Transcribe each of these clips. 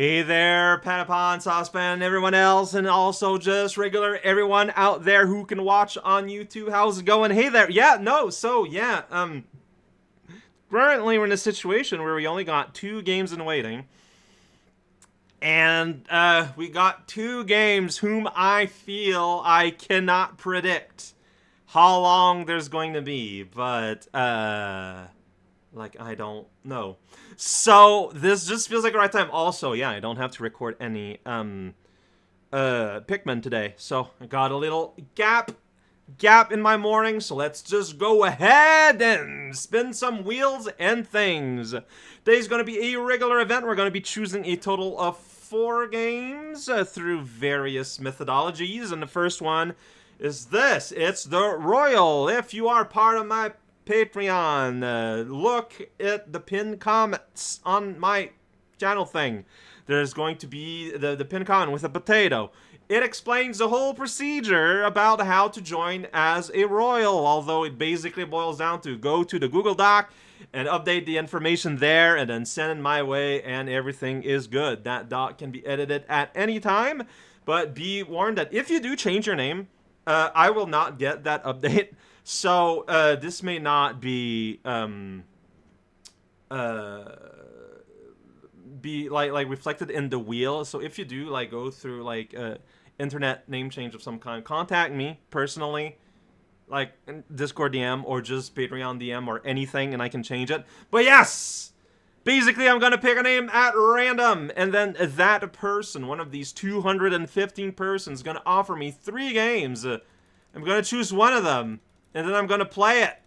Hey there, Patapon, Saucepan, and everyone else, and also just regular everyone out there who can watch on YouTube. How's it going? Hey there. Currently we're in a situation where we only got 2 games in waiting. And we got 2 games whom I feel I cannot predict how long there's going to be, but like, I don't know. So this just feels like the right time. Also, yeah, I don't have to record any Pikmin today, so I got a little gap in my morning, so let's just go ahead and spin some wheels and things. Today's going to be a regular event. We're going to be choosing a total of 4 games through various methodologies, and the first one is this. It's the Royal. If you are part of my Patreon, look at the pinned comments on my channel thing. There's going to be the pinned comment with a potato. It explains the whole procedure about how to join as a Royal, although it basically boils down to go to the Google Doc and update the information there and then send it my way and everything is good. That doc can be edited at any time, but be warned that if you do change your name, I will not get that update. So, this may not be reflected in the wheel. So if you do, like, go through, like, internet name change of some kind, contact me personally, like, Discord DM or just Patreon DM or anything, and I can change it. But yes! Basically, I'm gonna pick a name at random, and then that person, one of these 215 persons, gonna offer me 3 games. I'm gonna choose one of them. And then I'm gonna play it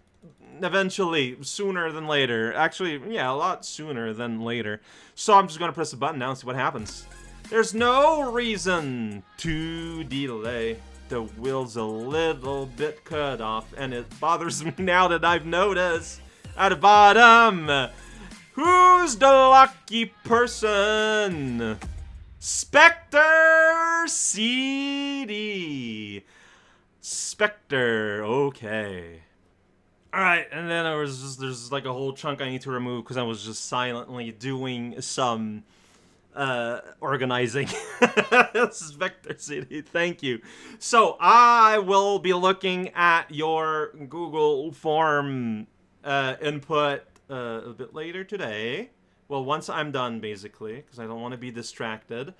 eventually, sooner than later. Actually, yeah, a lot sooner than later. So I'm just gonna press the button now and see what happens. There's no reason to delay. The wheel's a little bit cut off, and it bothers me now that I've noticed at the bottom. Who's the lucky person? Spectre CD. Spectre, okay. Alright, and then there's like a whole chunk I need to remove because I was just silently doing some organizing. Spectre City, thank you. So I will be looking at your Google form input a bit later today. Well, once I'm done, basically, because I don't want to be distracted.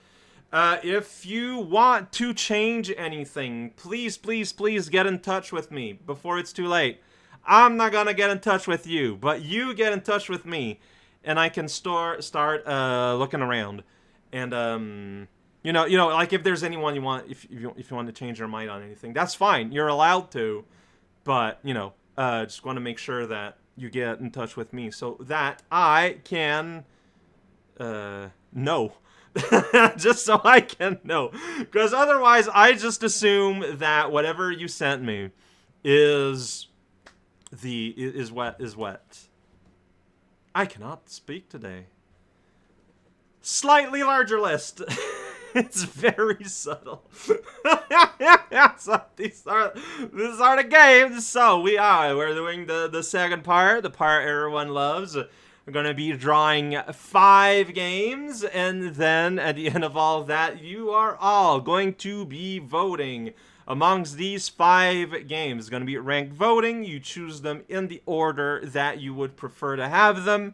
If you want to change anything, please get in touch with me before it's too late. I'm not gonna get in touch with you, but you get in touch with me, and I can start looking around. And you know, like if there's anyone you want, if you want to change your mind on anything, that's fine. You're allowed to, but just want to make sure that you get in touch with me so that I can know. Just so I can know, because otherwise I just assume that whatever you sent me is wet. I cannot speak today. Slightly larger list. It's very subtle. So these are the games. So we're doing the second part, the part everyone loves. We're going to be drawing 5 games, and then at the end of all of that, you are all going to be voting amongst these 5 games. It's going to be ranked voting. You choose them in the order that you would prefer to have them.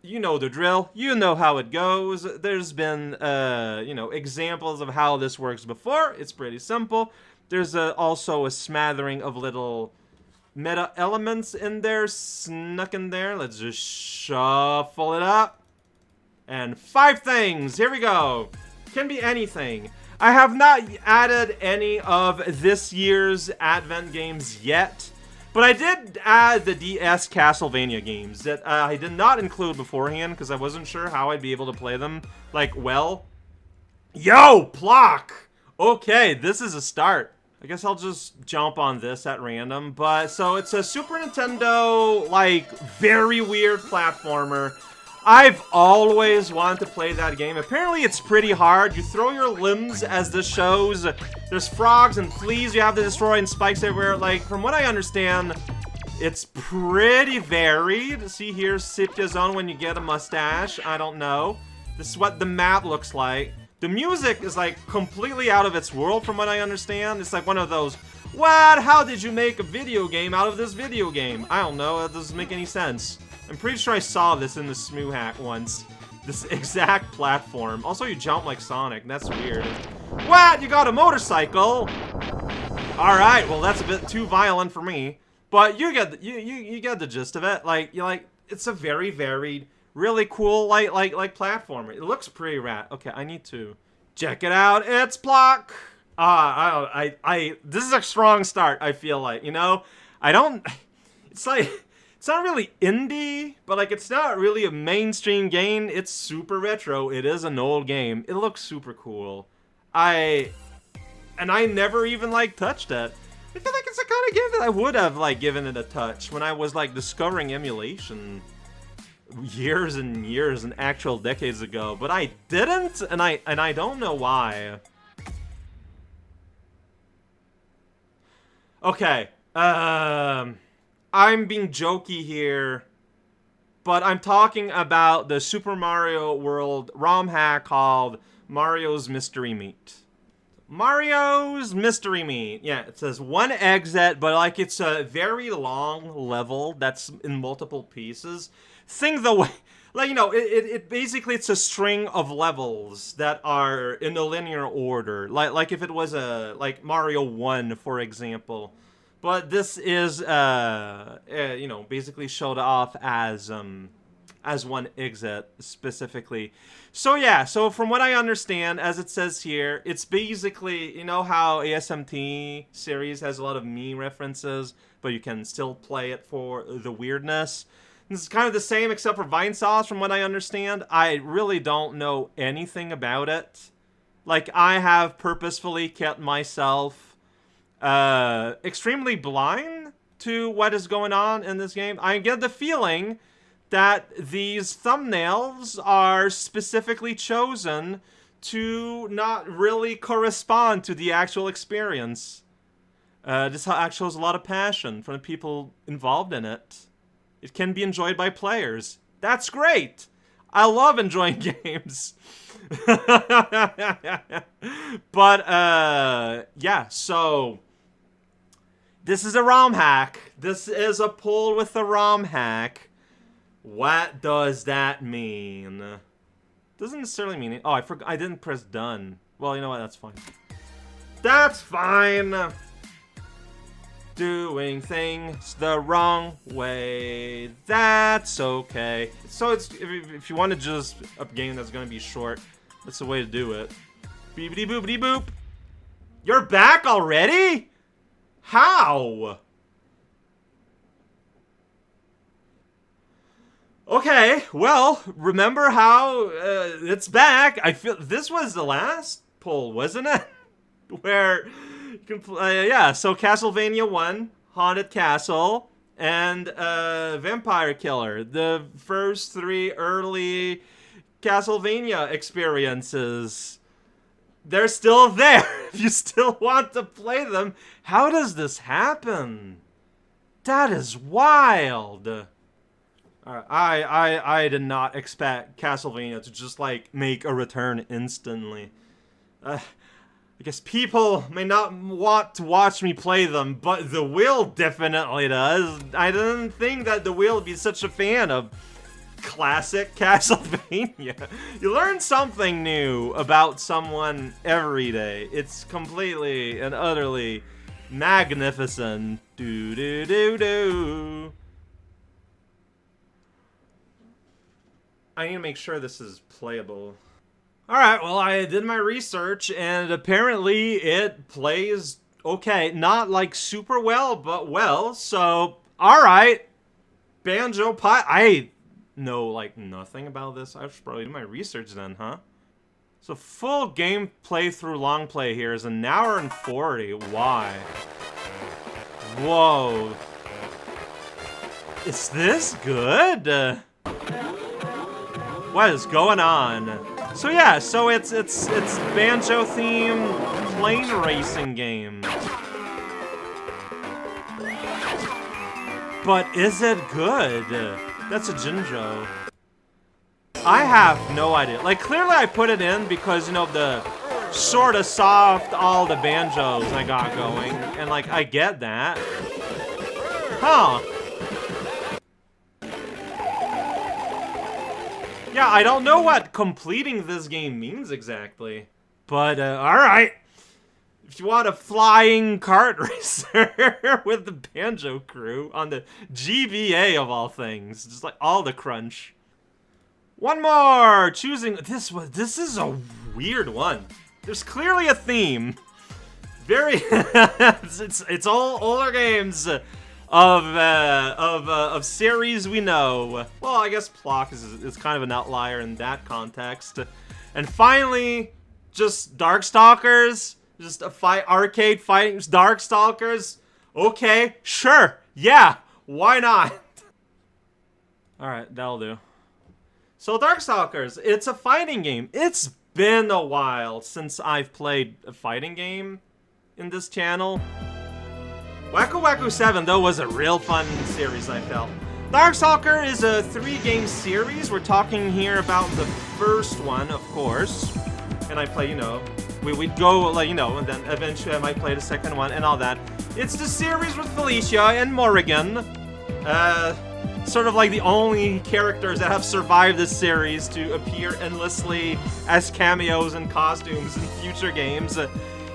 You know the drill. You know how it goes. There's been, examples of how this works before. It's pretty simple. There's also a smattering of little meta elements in there, snuck in there. Let's just shuffle it up. And 5 things. Here we go. Can be anything. I have not added any of this year's Advent games yet, but I did add the DS Castlevania games that I did not include beforehand because I wasn't sure how I'd be able to play them, like, well. Yo, Plock! Okay, this is a start. I guess I'll just jump on this at random, but so it's a Super Nintendo, like, very weird platformer. I've always wanted to play that game. Apparently it's pretty hard. You throw your limbs as this shows. There's frogs and fleas you have to destroy and spikes everywhere. Like, from what I understand, it's pretty varied. See here, Sepia Zone when you get a mustache. I don't know. This is what the map looks like. The music is like completely out of its world from what I understand. It's like one of those, what? How did you make a video game out of this video game? I don't know, it doesn't make any sense. I'm pretty sure I saw this in the Smoo hack once. This exact platform. Also, you jump like Sonic, that's weird. What? You got a motorcycle? Alright, well that's a bit too violent for me. But you get you get the gist of it. Like, it's a very varied, really cool like platformer. It looks pretty rad. Okay, I need to check it out. It's block. This is a strong start, I feel like, you know? It's like, it's not really indie, but like it's not really a mainstream game. It's super retro. It is an old game. It looks super cool. I never even like touched it. I feel like it's the kind of game that I would have like given it a touch when I was like discovering emulation years and years and actual decades ago, but I didn't, and I don't know why. Okay, I'm being jokey here, but I'm talking about the Super Mario World ROM hack called Mario's Mystery Meat. Mario's Mystery Meat. Yeah, it says one exit, but like it's a very long level that's in multiple pieces. Think the way, like, you know, it basically it's a string of levels that are in a linear order. Like if it was like Mario 1, for example. But this is you know, basically showed off as one exit specifically. So yeah, so from what I understand, as it says here, it's basically, you know how ASMT series has a lot of Mii references, but you can still play it for the weirdness. This is kind of the same except for Vinesauce from what I understand. I really don't know anything about it. Like, I have purposefully kept myself extremely blind to what is going on in this game. I get the feeling that these thumbnails are specifically chosen to not really correspond to the actual experience. This shows a lot of passion from the people involved in it. It can be enjoyed by players. That's great! I love enjoying games. But, yeah, so this is a ROM hack. This is a pull with a ROM hack. What does that mean? Doesn't necessarily mean it. Oh, I didn't press done. Well, you know what? That's fine. That's fine. Doing things the wrong way. That's okay. So it's if you want to just a game that's gonna be short, that's the way to do it. Beepity boopity boop. You're back already? How? Okay, well, remember how it's back. I feel this was the last poll, wasn't it? Where you can play, yeah, so Castlevania 1, Haunted Castle, and Vampire Killer. The first 3 early Castlevania experiences. They're still there. If you still want to play them, how does this happen? That is wild. I did not expect Castlevania to just, like, make a return instantly. I guess people may not want to watch me play them, but the Will definitely does. I didn't think that the Will would be such a fan of classic Castlevania. You learn something new about someone every day. It's completely and utterly magnificent. Do-do-do-do. I need to make sure this is playable. Alright, well, I did my research, and apparently it plays okay. Not, like, super well, but well, so, alright. Banjo Pie. I know, like, nothing about this. I should probably do my research then, huh? So, full game playthrough long play here is 1 hour and 40. Why? Whoa. Is this good? What is going on? So yeah, so it's banjo themed plane racing game. But is it good? That's a Jinjo. I have no idea. Like, clearly I put it in because, you know, the sort of soft, all the banjos I got going. And, like, I get that. Huh. Yeah, I don't know what completing this game means exactly. But, alright. If you want a flying kart racer with the Banjo crew on the GBA of all things. Just like all the crunch. One more! Choosing this is a weird one. There's clearly a theme. Very it's all older games of series we know. Well, I guess Plock is kind of an outlier in that context. And finally, just Darkstalkers. Just a arcade fighting Darkstalkers. Okay, sure, yeah, why not? Alright, that'll do. So Darkstalkers, it's a fighting game. It's been a while since I've played a fighting game in this channel. Wacko Wacko 7, though, was a real fun series, I felt. Darkstalker is a 3-game series. We're talking here about the first one, of course. And I play, you know, we'd go, like, you know, and then eventually I might play the second one and all that. It's the series with Felicia and Morrigan. Sort of like the only characters that have survived this series to appear endlessly as cameos and costumes in future games.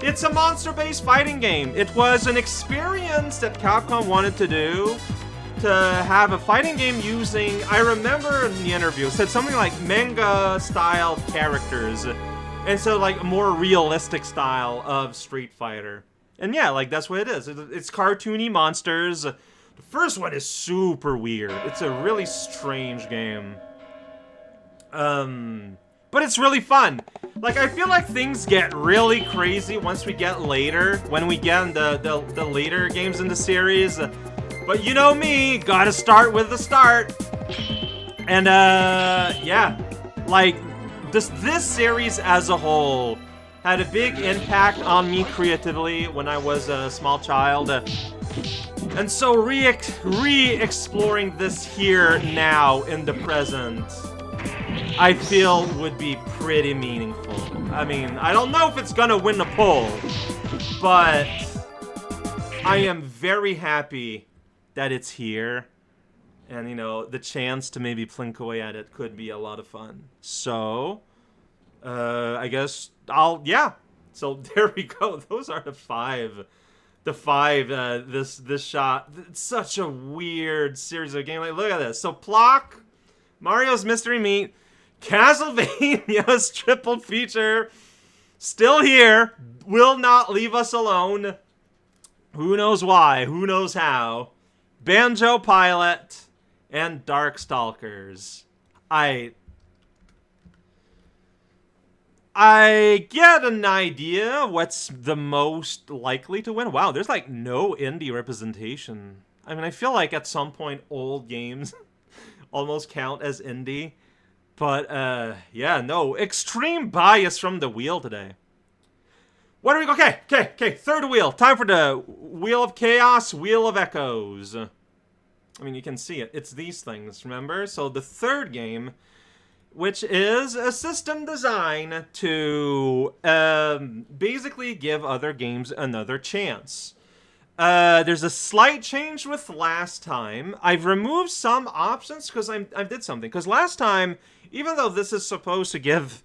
It's a monster-based fighting game. It was an experience that Capcom wanted to do, to have a fighting game using, I remember in the interview, it said something like manga-style characters. And so, like, a more realistic style of Street Fighter. And yeah, like, that's what it is. It's cartoony monsters. The first one is super weird. It's a really strange game. But it's really fun. Like, I feel like things get really crazy once we get later, when we get in the later games in the series. But you know me, gotta start with the start. And, yeah. Like, this series as a whole had a big impact on me creatively when I was a small child. And so re-exploring this here now in the present, I feel would be pretty meaningful. I mean, I don't know if it's gonna win a poll, but I am very happy that it's here. And, you know, the chance to maybe plink away at it could be a lot of fun. So, I guess yeah. So, there we go. Those are the five. This shot. It's such a weird series of games. Like, look at this. So, Plock, Mario's Mystery Meat, Castlevania's triple feature, still here, will not leave us alone. Who knows why? Who knows how? Banjo Pilot and Darkstalkers. I get an idea of what's the most likely to win. Wow, there's like no indie representation. I mean, I feel like at some point old games almost count as indie. But, yeah, no. Extreme bias from the wheel today. What do we go? Okay. Third wheel. Time for the Wheel of Chaos, Wheel of Echoes. I mean, you can see it. It's these things, remember? So the third game, which is a system design to basically give other games another chance. There's a slight change with last time. I've removed some options because I did something. Because last time, even though this is supposed to give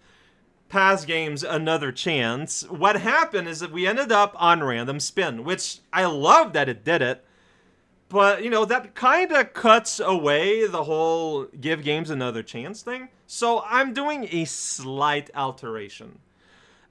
past games another chance, what happened is that we ended up on random spin, which I love that it did it. But, you know, that kind of cuts away the whole give games another chance thing. So I'm doing a slight alteration.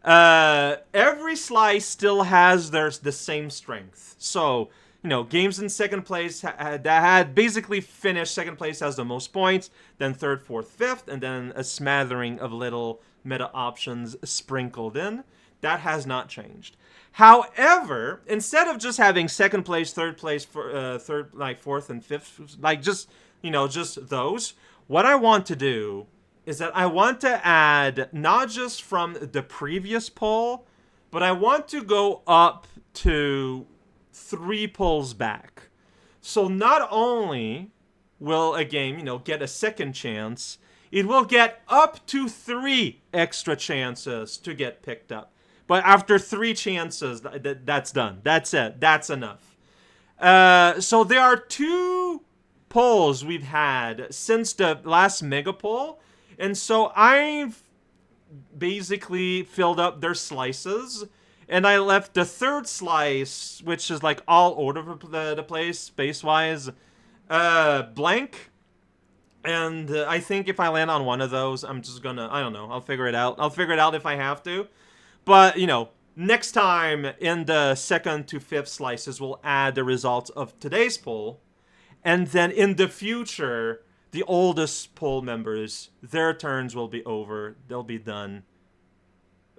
Every slice still has the same strength. So, you know, games in second place that had basically finished second place has the most points, then third, fourth, fifth, and then a smattering of little meta options sprinkled in. That has not changed. However, instead of just having second place, third place, fourth and fifth, like just, you know, just those, what I want to do is that I want to add not just from the previous poll, but I want to go up to 3 polls back. So not only will a game, you know, get a second chance, it will get up to 3 extra chances to get picked up. But after 3 chances, that's done. That's it. That's enough. So there are 2 polls we've had since the last mega poll. And so I've basically filled up their slices. And I left the 3rd slice, which is like all over the place, space-wise, blank. And I think if I land on one of those, I'm just gonna, I don't know, I'll figure it out. I'll figure it out if I have to. But, you know, next time in the 2nd to 5th slices, we'll add the results of today's poll. And then in the future, the oldest poll members, their turns will be over. They'll be done.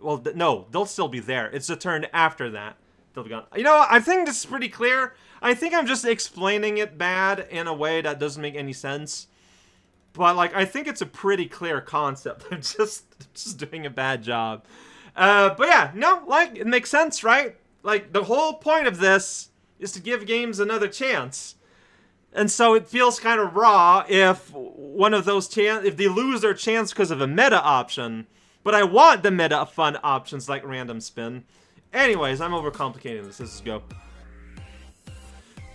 Well, no, they'll still be there. It's the turn after that. They'll be gone. You know, I think this is pretty clear. I think I'm just explaining it bad in a way that doesn't make any sense. But, like, I think it's a pretty clear concept. I'm just doing a bad job. But yeah, no, like, it makes sense, right? Like, the whole point of this is to give games another chance. And so it feels kind of raw if one of those if they lose their chance because of a meta option. But I want the meta fun options like random spin. Anyways, I'm overcomplicating this. Let's go.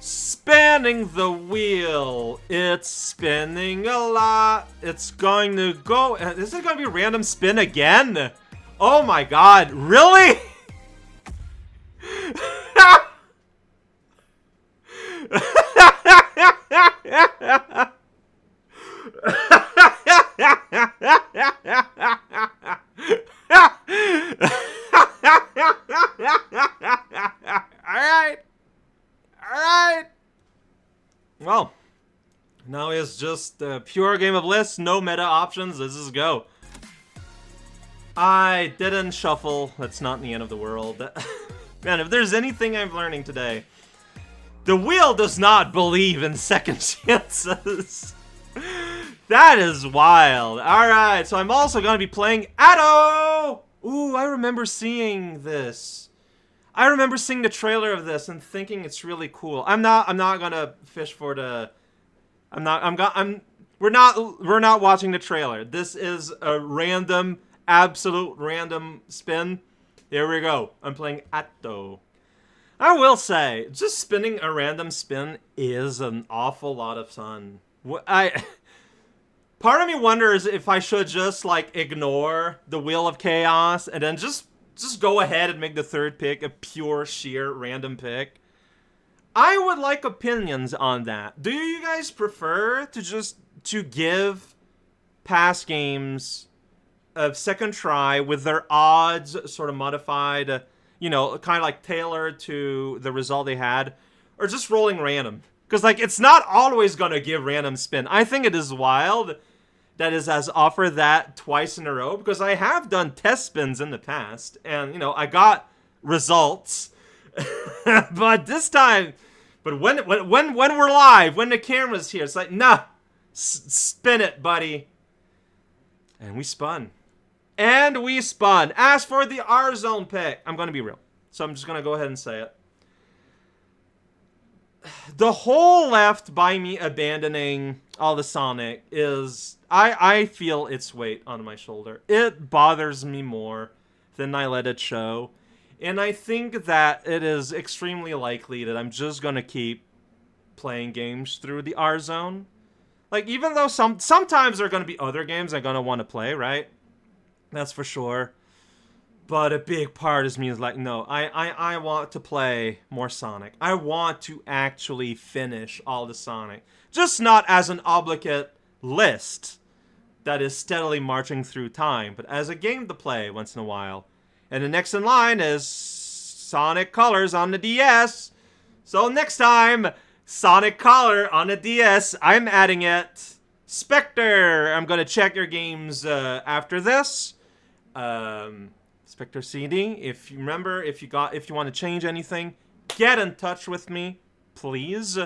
Spinning the wheel. It's spinning a lot. It's going to go. Is it going to be random spin again? Oh my god. Really? Alright. Well, now it's just a pure game of lists, no meta options. Let's just go. I didn't shuffle. That's not the end of the world. Man, if there's anything I'm learning today, the wheel does not believe in second chances. That is wild. Alright, so I'm also going to be playing Atto! Ooh, I remember seeing this. I remember seeing the trailer of this and thinking it's really cool. I'm not gonna fish for the. We're not watching the trailer. This is a random, absolute random spin. Here we go. I'm playing Atto. I will say, just spinning a random spin is an awful lot of fun. Part of me wonders if I should just like ignore the Wheel of Chaos and then just go ahead and make the 3rd pick a pure, sheer, random pick. I would like opinions on that. Do you guys prefer to give past games a second try with their odds sort of modified, you know, kind of like tailored to the result they had, or just rolling random? Because, like, it's not always going to give random spin. I think it is wild that it has offered that twice in a row, because I have done test spins in the past, and, you know, I got results. But this time, when we're live, when the camera's here, it's like, nah, spin it, buddy. And we spun. And we spun. As for the R-Zone pick, I'm going to be real, so I'm just going to go ahead and say it. The hole left by me abandoning all the Sonic is... I feel its weight on my shoulder. It bothers me more than I let it show. And I think that it is extremely likely that I'm just going to keep playing games through the R-Zone. Like, even though sometimes there are going to be other games I'm going to want to play, right? That's for sure. But a big part of me is like, no, I want to play more Sonic. I want to actually finish all the Sonic. Just not as an obligate list that is steadily marching through time, but as a game to play once in a while. And the next in line is Sonic Colors on the DS. So next time, Sonic Color on the DS, I'm adding it. Spectre, I'm going to check your games after this. Spectre CD, if you remember, if you want to change anything, get in touch with me, please.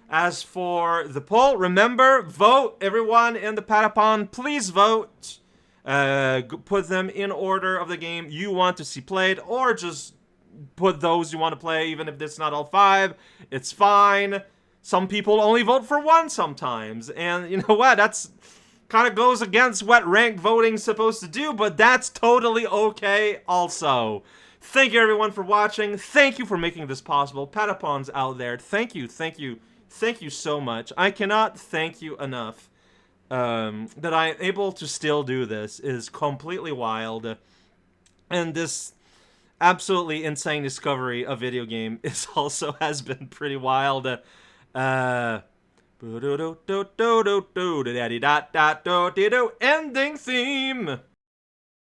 As for the poll, remember, vote. Everyone in the Patapon, please vote. Put them in order of the game you want to see played, or just put those you want to play, even if it's not all 5. It's fine. Some people only vote for one sometimes, and you know what? Kind of goes against what ranked voting's supposed to do, but that's totally okay also. Thank you everyone for watching. Thank you for making this possible. Patapons out there, thank you, thank you, thank you so much. I cannot thank you enough. That I'm able to still do this is completely wild. And this absolutely insane discovery of video game is also has been pretty wild. Ending theme.